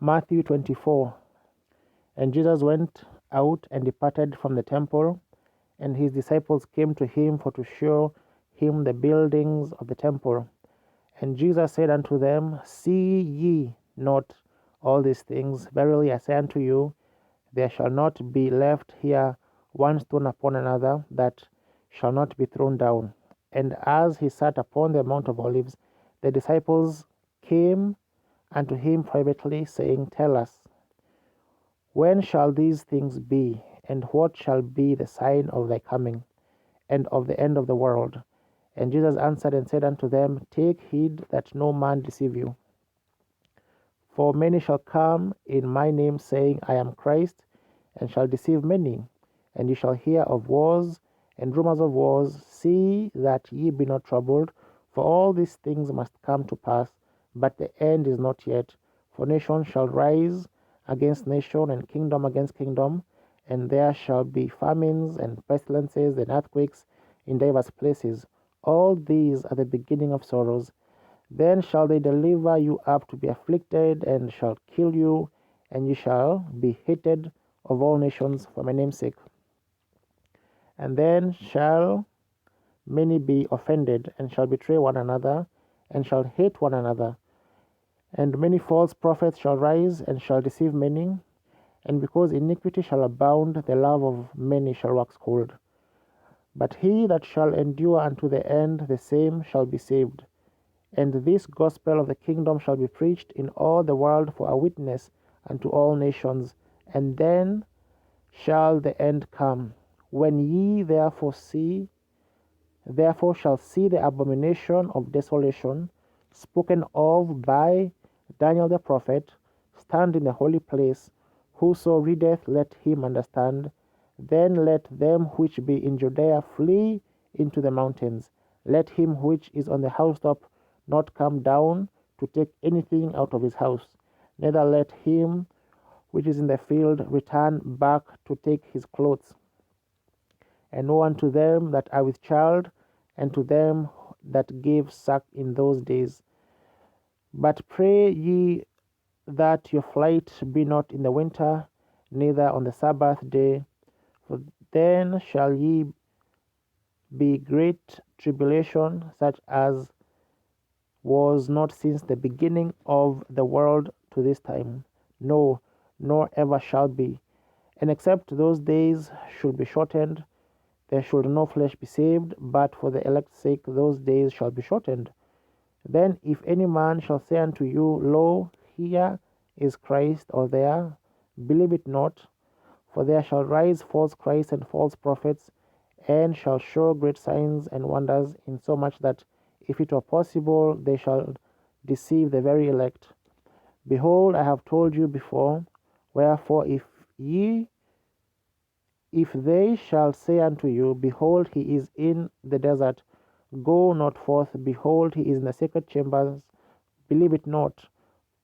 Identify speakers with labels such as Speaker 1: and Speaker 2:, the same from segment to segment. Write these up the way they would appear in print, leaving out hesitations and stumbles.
Speaker 1: Matthew 24. And Jesus went out and departed from the temple, and his disciples came to him for to show him the buildings of the temple. And Jesus said unto them, See ye not all these things? Verily I say unto you, there shall not be left here one stone upon another that shall not be thrown down. And as he sat upon the Mount of Olives, the disciples came unto him privately, saying, Tell us, when shall these things be? And what shall be the sign of thy coming, and of the end of the world? And Jesus answered and said unto them, Take heed that no man deceive you. For many shall come in my name, saying, I am Christ, and shall deceive many. And ye shall hear of wars and rumors of wars. See that ye be not troubled, for all these things must come to pass, but the end is not yet. For nation shall rise against nation, and kingdom against kingdom, and there shall be famines and pestilences and earthquakes in divers places. All these are the beginning of sorrows. Then shall they deliver you up to be afflicted, and shall kill you, and ye shall be hated of all nations for my name's sake. And then shall many be offended, and shall betray one another, and shall hate one another. And many false prophets shall rise, and shall deceive many. And because iniquity shall abound, the love of many shall wax cold. But he that shall endure unto the end, the same shall be saved. And this gospel of the kingdom shall be preached in all the world for a witness unto all nations, and then shall the end come. When ye therefore shall see the abomination of desolation spoken of by Daniel the prophet stand in the holy place, whoso readeth, let him understand. Then let them which be in Judea flee into the mountains. Let him which is on the housetop not come down to take anything out of his house, neither let him which is in the field return back to take his clothes. And woe unto them that are with child, and to them that give suck in those days. But pray ye that your flight be not in the winter, neither on the Sabbath day, for then shall ye be great tribulation, such as was not since the beginning of the world to this time, no, nor ever shall be. And except those days should be shortened, there should no flesh be saved, but for the elect's sake those days shall be shortened. Then if any man shall say unto you, Lo, here is Christ, or there, believe it not, for there shall rise false Christs and false prophets, and shall show great signs and wonders, insomuch that if it were possible, they shall deceive the very elect. Behold, I have told you before. Wherefore, if they shall say unto you, Behold, he is in the desert, go not forth. Behold, he is in the secret chambers, believe it not.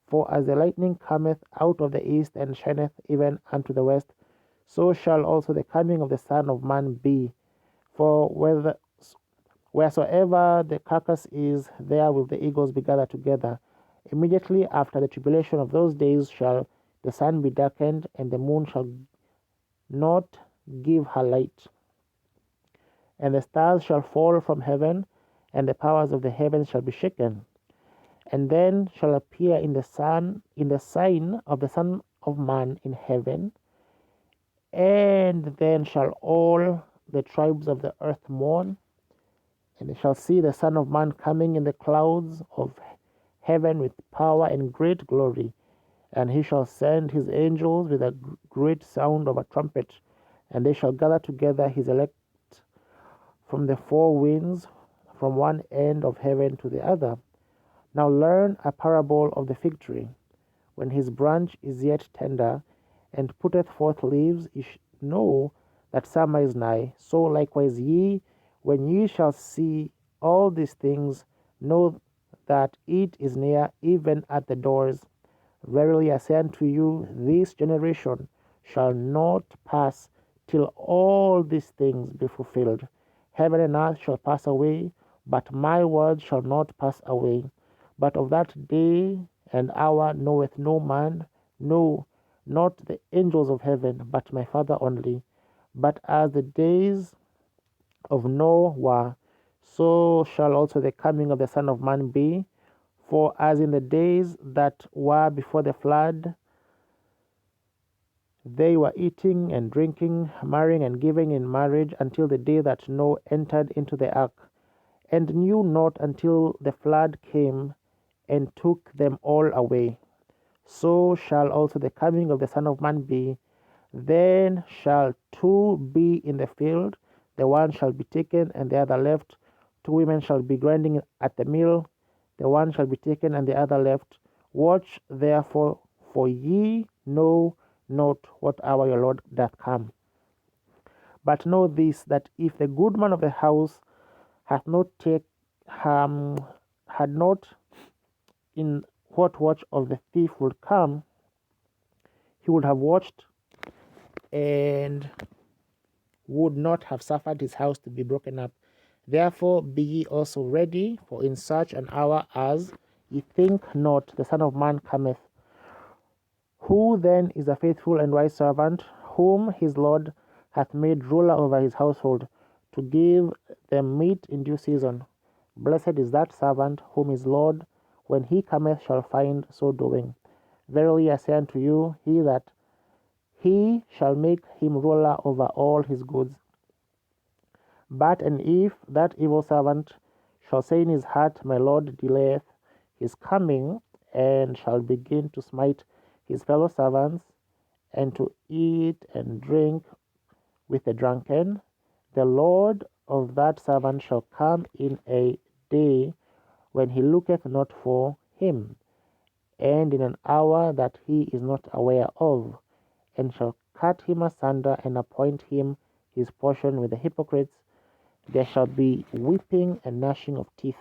Speaker 1: For as the lightning cometh out of the east, and shineth even unto the west, so shall also the coming of the Son of Man be. For wheresoever the carcass is, there will the eagles be gathered together. Immediately after the tribulation of those days shall the sun be darkened, and the moon shall not give her light, and the stars shall fall from heaven, and the powers of the heavens shall be shaken. And then shall appear in the sign of the Son of Man in heaven, and then shall all the tribes of the earth mourn, and they shall see the Son of Man coming in the clouds of heaven with power and great glory. And he shall send his angels with a great sound of a trumpet, and they shall gather together his elect from the four winds, from one end of heaven to the other. Now learn a parable of the fig tree. When his branch is yet tender, and putteth forth leaves, ye know that summer is nigh. So likewise ye, when ye shall see all these things, know that it is near, even at the doors. Verily I say unto you, this generation shall not pass till all these things be fulfilled. Heaven and earth shall pass away, but my word shall not pass away. But of that day and hour knoweth no man, No, not the angels of heaven, but my Father only. But as the days of Noah were, so shall also the coming of the Son of Man be. For as in the days that were before the flood, they were eating and drinking, marrying and giving in marriage until the day that Noah entered into the ark, and knew not until the flood came and took them all away. So shall also the coming of the Son of Man be. Then shall two be in the field, the one shall be taken and the other left. Two women shall be grinding at the mill, the one shall be taken and the other left. Watch therefore, for ye know not what hour your Lord doth come. But know this, that if the good man of the house hath not had not in what watch of the thief would come, he would have watched and would not have suffered his house to be broken up. Therefore be ye also ready, for in such an hour as ye think not, the Son of Man cometh. Who then is a faithful and wise servant, whom his Lord hath made ruler over his household, to give them meat in due season? Blessed is that servant whom his Lord, when he cometh, shall find so doing. Verily I say unto you, he shall make him ruler over all his goods. But and if that evil servant shall say in his heart, My Lord delayeth his coming, and shall begin to smite his fellow servants, and to eat and drink with the drunken, the Lord of that servant shall come in a day when he looketh not for him, and in an hour that he is not aware of, and shall cut him asunder, and appoint him his portion with the hypocrites. There shall be weeping and gnashing of teeth.